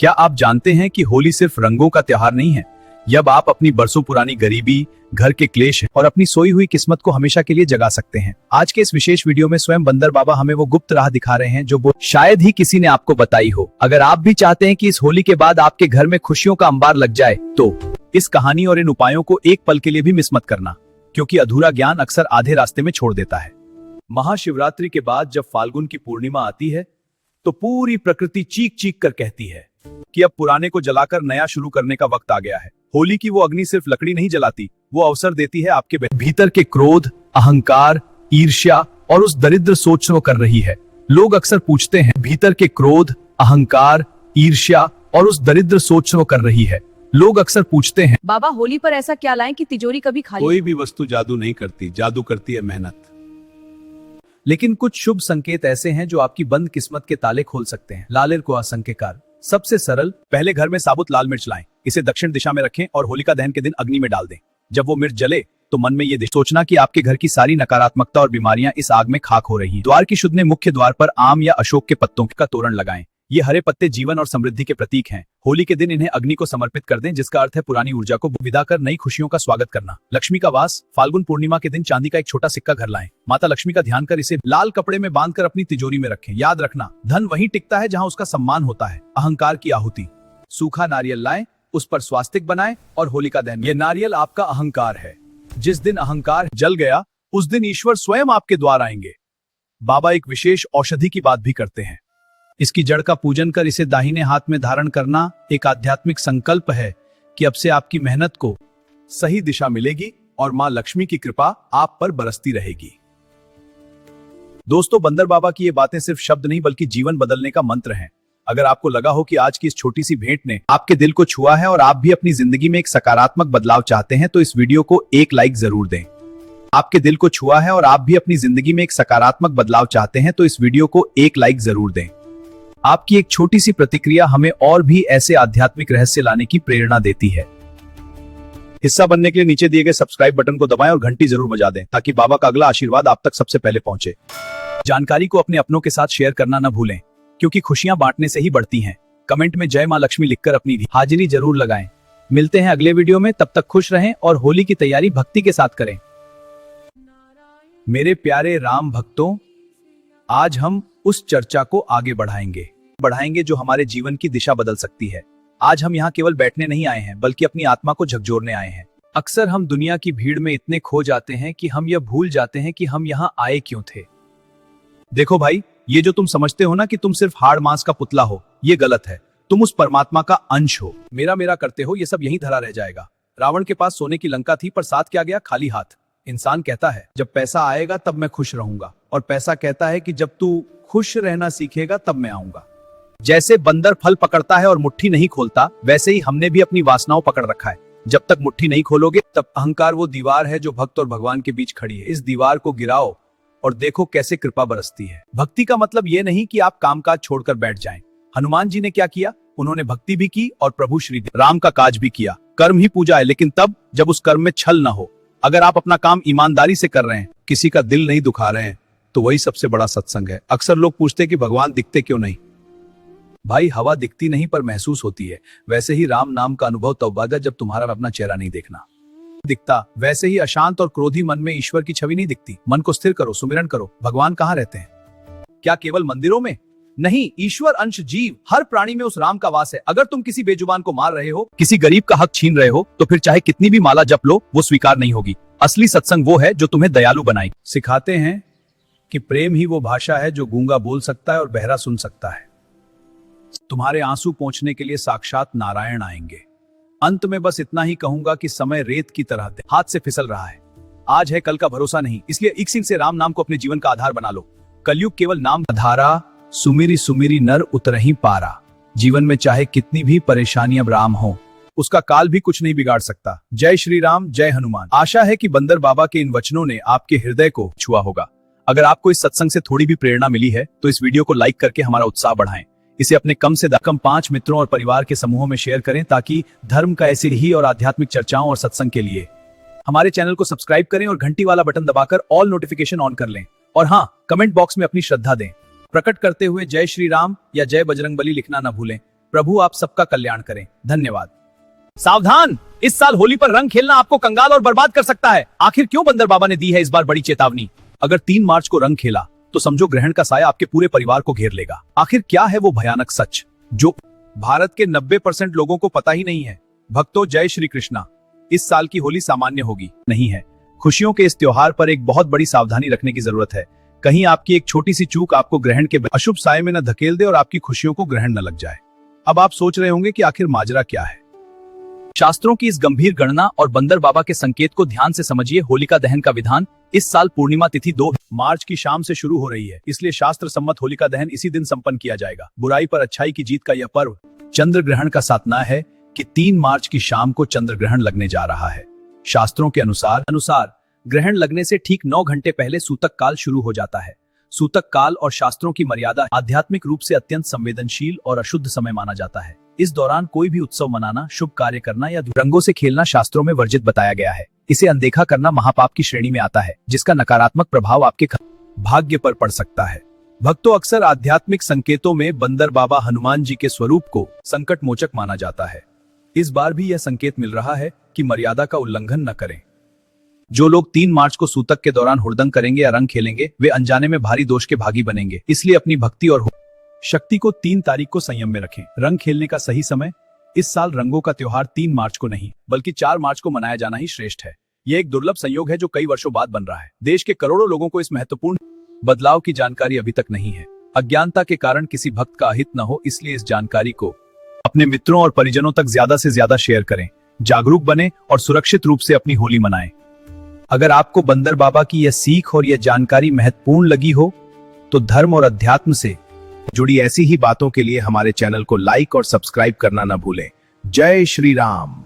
क्या आप जानते हैं कि होली सिर्फ रंगों का त्योहार नहीं है, जब आप अपनी बरसों पुरानी गरीबी, घर के क्लेश और अपनी सोई हुई किस्मत को हमेशा के लिए जगा सकते हैं। आज के इस विशेष वीडियो में स्वयं बंदर बाबा हमें वो गुप्त राह दिखा रहे हैं जो वो शायद ही किसी ने आपको बताई हो। अगर आप भी चाहते हैं कि इस होली के बाद आपके घर में खुशियों का अंबार लग जाए, तो इस कहानी और इन उपायों को एक पल के लिए भी मिस मत करना, क्योंकि अधूरा ज्ञान अक्सर आधे रास्ते में छोड़ देता है। महाशिवरात्रि के बाद जब फाल्गुन की पूर्णिमा आती है, तो पूरी प्रकृति चीख चीख कर कहती है कि अब पुराने को जलाकर नया शुरू करने का वक्त आ गया है। होली की वो अग्नि सिर्फ लकड़ी नहीं जलाती, वो अवसर देती है आपके भीतर के क्रोध, अहंकार, ईर्ष्या और उस दरिद्र सोच को कर रही है। लोग अक्सर पूछते हैं, भीतर के क्रोध, अहंकार, ईर्ष्या और उस दरिद्र सोच को कर रही है। लोग अक्सर पूछते हैं, बाबा होली पर ऐसा क्या लाएं कि तिजोरी कभी खाली? कोई भी वस्तु जादू नहीं करती, जादू करती है मेहनत। लेकिन कुछ शुभ संकेत ऐसे हैं जो आपकी बंद किस्मत के ताले खोल सकते हैं। लालेर को आशंकेकार। सबसे सरल, पहले घर में साबुत लाल मिर्च लाएं, इसे दक्षिण दिशा में रखें और होलिका दहन के दिन अग्नि में डाल दें। जब वो मिर्च जले तो मन में ये सोचना कि आपके घर की सारी नकारात्मकता और बीमारियां इस आग में खाक हो रही हैं। द्वार की शुद्ध ने मुख्य द्वार पर आम या अशोक के पत्तों का तोरण लगाएं। ये हरे पत्ते जीवन और समृद्धि के प्रतीक हैं। होली के दिन इन्हें अग्नि को समर्पित कर दें, जिसका अर्थ है पुरानी ऊर्जा को विदा कर नई खुशियों का स्वागत करना। लक्ष्मी का वास, फाल्गुन पूर्णिमा के दिन चांदी का एक छोटा सिक्का घर लाएं। माता लक्ष्मी का ध्यान कर इसे लाल कपड़े में बांधकर अपनी तिजोरी में रखें। याद रखना, धन वहीं टिकता है जहां उसका सम्मान होता है। अहंकार की आहुति, सूखा नारियल लाएं, उस पर स्वास्तिक बनाएं और होलिका दहन। ये नारियल आपका अहंकार है। जिस दिन अहंकार जल गया, उस दिन ईश्वर स्वयं आपके द्वार आएंगे। बाबा एक विशेष औषधि की बात भी करते हैं। इसकी जड़ का पूजन कर इसे दाहिने हाथ में धारण करना एक आध्यात्मिक संकल्प है कि अब से आपकी मेहनत को सही दिशा मिलेगी और मां लक्ष्मी की कृपा आप पर बरसती रहेगी। दोस्तों, बंदर बाबा की ये बातें सिर्फ शब्द नहीं बल्कि जीवन बदलने का मंत्र हैं। अगर आपको लगा हो कि आज की इस छोटी सी भेंट ने आपके दिल को छुआ है और आप भी अपनी जिंदगी में एक सकारात्मक बदलाव चाहते हैं, तो इस वीडियो को एक लाइक जरूर दें। आपके दिल को छुआ है और आप भी अपनी जिंदगी में एक सकारात्मक बदलाव चाहते हैं, तो इस वीडियो को एक लाइक जरूर दें। आपकी एक छोटी सी प्रतिक्रिया हमें और भी ऐसे आध्यात्मिक रहस्य लाने की प्रेरणा देती है। हिस्सा बनने के लिए नीचे दिए गए सब्सक्राइब बटन को दबाएं और घंटी जरूर बजा दें, ताकि बाबा का अगला आशीर्वाद आप तक सबसे पहले पहुंचे। जानकारी को अपने अपनों के साथ शेयर करना न भूलें, क्योंकि खुशियां बांटने से ही बढ़ती हैं। कमेंट में जय मां लक्ष्मी लिखकर अपनी हाजिरी जरूर लगाएं। मिलते हैं अगले वीडियो में, तब तक खुश रहें और होली की तैयारी भक्ति के साथ करें। मेरे प्यारे राम भक्तों, आज हम उस चर्चा को आगे बढ़ाएंगे जो हमारे जीवन की दिशा बदल सकती है। आज हम यहाँ केवल बैठने नहीं आए हैं, बल्कि अपनी आत्मा को झकझोरने आए हैं। अक्सर हम दुनिया की भीड़ में इतने खो जाते हैं कि हम यह भूल जाते हैं कि हम यहाँ आए क्यों थे। देखो भाई, ये जो तुम समझते हो ना कि तुम सिर्फ हाड़ मांस का पुतला हो, ये गलत है। तुम उस परमात्मा का अंश हो। मेरा मेरा करते हो, ये सब यहीं धरा रह जाएगा। रावण के पास सोने की लंका थी, पर साथ क्या गया? खाली हाथ। इंसान कहता है जब पैसा आएगा तब मैं खुश रहूंगा, और पैसा कहता है कि जब तू खुश रहना सीखेगा तब मैं आऊंगा। जैसे बंदर फल पकड़ता है और मुट्ठी नहीं खोलता, वैसे ही हमने भी अपनी वासनाओं पकड़ रखा है। जब तक मुट्ठी नहीं खोलोगे, तब अहंकार वो दीवार है जो भक्त और भगवान के बीच खड़ी है। इस दीवार को गिराओ और देखो कैसे कृपा बरसती है। भक्ति का मतलब ये नहीं कि आप कामकाज छोड़कर बैठ जाएं। हनुमान जी ने क्या किया? उन्होंने भक्ति भी की और प्रभु श्री राम का काज भी किया। कर्म ही पूजा है, लेकिन तब जब उस कर्म में छल ना हो। अगर आप अपना काम ईमानदारी से कर रहे हैं, किसी का दिल नहीं दुखा रहे हैं, तो वही सबसे बड़ा सत्संग है। अक्सर लोग पूछते हैं कि भगवान दिखते क्यों नहीं? भाई, हवा दिखती नहीं पर महसूस होती है। वैसे ही राम नाम का अनुभव तब होगा जब तुम्हारा अपना चेहरा नहीं देखना दिखता। वैसे ही अशांत और क्रोधी मन में ईश्वर की छवि नहीं दिखती। मन को स्थिर करो, सुमिरन करो। भगवान कहाँ रहते हैं? क्या केवल मंदिरों में? नहीं, ईश्वर अंश जीव हर प्राणी में उस राम का वास है। अगर तुम किसी बेजुबान को मार रहे हो, किसी गरीब का हक छीन रहे हो, तो फिर चाहे कितनी भी माला जप लो, वो स्वीकार नहीं होगी। असली सत्संग वो है जो तुम्हें दयालु बनाए। सिखाते हैं कि प्रेम ही वो भाषा है जो गूंगा बोल सकता है और बहरा सुन सकता है। तुम्हारे आंसू पोंछने के लिए साक्षात नारायण आएंगे। अंत में बस इतना ही कहूंगा कि समय रेत की तरह हाथ से फिसल रहा है। आज है, कल का भरोसा नहीं। इसलिए एक सिंह से राम नाम को अपने जीवन का आधार बना लो। कलयुग केवल नाम धारा, सुमिरी सुमिरी नर उतरही पारा। जीवन में चाहे कितनी भी परेशानियां राम हो, उसका काल भी कुछ नहीं बिगाड़ सकता। जय श्री राम, जय हनुमान। आशा है कि बंदर बाबा के इन वचनों ने आपके हृदय को छुआ होगा। अगर आपको इस सत्संग से थोड़ी भी प्रेरणा मिली है, तो इस वीडियो को लाइक करके हमारा उत्साह बढ़ाएं। इसे अपने कम से कम 5 मित्रों और परिवार के समूहों में शेयर करें, ताकि धर्म का ऐसे ही और आध्यात्मिक चर्चाओं और सत्संग के लिए हमारे चैनल को सब्सक्राइब करें और घंटी वाला बटन दबाकर ऑल नोटिफिकेशन ऑन कर लें। और हाँ, कमेंट बॉक्स में अपनी श्रद्धा दें। प्रकट करते हुए जय श्री राम या जय बजरंगबली लिखना न भूलें। प्रभु आप सबका कल्याण करें। धन्यवाद। सावधान, इस साल होली पर रंग खेलना आपको कंगाल और बर्बाद कर सकता है। आखिर क्यों बंदर बाबा ने दी है इस बार बड़ी चेतावनी? अगर 3 मार्च को रंग खेला तो समझो ग्रहण का साया आपके पूरे परिवार को घेर लेगा। आखिर क्या है वो भयानक सच जो भारत के 90% लोगों को पता ही नहीं है? भक्तों, जय श्री कृष्णा। इस साल की होली सामान्य होगी नहीं है। खुशियों के इस त्योहार पर एक बहुत बड़ी सावधानी रखने की जरूरत है। कहीं आपकी एक छोटी सी चूक आपको ग्रहण के अशुभ साये में न धकेल दे और आपकी खुशियों को ग्रहण न लग जाए। अब आप सोच रहे होंगे कि आखिर माजरा क्या है। शास्त्रों की इस गंभीर गणना और बंदर बाबा के संकेत को ध्यान से समझिए। होलिका दहन का विधान इस साल पूर्णिमा तिथि 2 मार्च की शाम से शुरू हो रही है, इसलिए शास्त्र सम्मत होलिका दहन इसी दिन संपन्न किया जाएगा। बुराई पर अच्छाई की जीत का यह पर्व चंद्र ग्रहण का साधना है कि 3 मार्च की शाम को चंद्र ग्रहण लगने जा रहा है। शास्त्रों के अनुसार ग्रहण लगने से ठीक 9 घंटे पहले सूतक काल शुरू हो जाता है। सूतक काल और शास्त्रों की मर्यादा आध्यात्मिक रूप से अत्यंत संवेदनशील और अशुद्ध समय माना जाता है। इस दौरान कोई भी उत्सव मनाना, शुभ कार्य करना या रंगों से खेलना शास्त्रों में वर्जित बताया गया है। इसे अनदेखा करना महापाप की श्रेणी में आता है, जिसका नकारात्मक प्रभाव आपके भाग्य पर पड़ सकता है। भक्तों, अक्सर आध्यात्मिक संकेतों में बंदर बाबा हनुमान जी के स्वरूप को संकट मोचक माना जाता है। इस बार भी यह संकेत मिल रहा है कि मर्यादा का उल्लंघन न करें। जो लोग 3 मार्च को सूतक के दौरान हुड़दंग करेंगे या रंग खेलेंगे, वे अनजाने में भारी दोष के भागी बनेंगे। इसलिए अपनी भक्ति और शक्ति को 3 तारीख को संयम में रखें। रंग खेलने का सही समय इस साल रंगों का त्योहार 3 मार्च को नहीं बल्कि 4 मार्च को मनाया जाना ही श्रेष्ठ है। यह एक दुर्लभ संयोग है जो कई वर्षों बाद बन रहा है। देश के करोड़ों लोगों को इस महत्वपूर्ण बदलाव की जानकारी अभी तक नहीं है। अज्ञानता के कारण किसी भक्त का अहित न हो, इसलिए इस जानकारी को अपने मित्रों और परिजनों तक ज्यादा से ज्यादा शेयर करें। जागरूक बने और सुरक्षित रूप से अपनी होली मनाएं। अगर आपको बंदर बाबा की यह सीख और यह जानकारी महत्वपूर्ण लगी हो तो धर्म और अध्यात्म से जुड़ी ऐसी ही बातों के लिए हमारे चैनल को लाइक और सब्सक्राइब करना न भूलें। जय श्री राम।